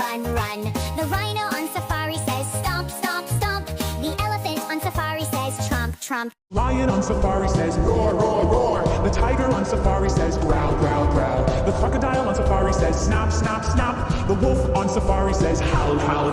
run, run. The rhino on safari says stomp, stomp, stomp. The elephant on safari says tromp, tromp. Lion on safari says roar, roar, roar. The tiger on safari says growl, growl, growl. The crocodile on safari says snap, snap, snap. The wolf on safari says howl, howl.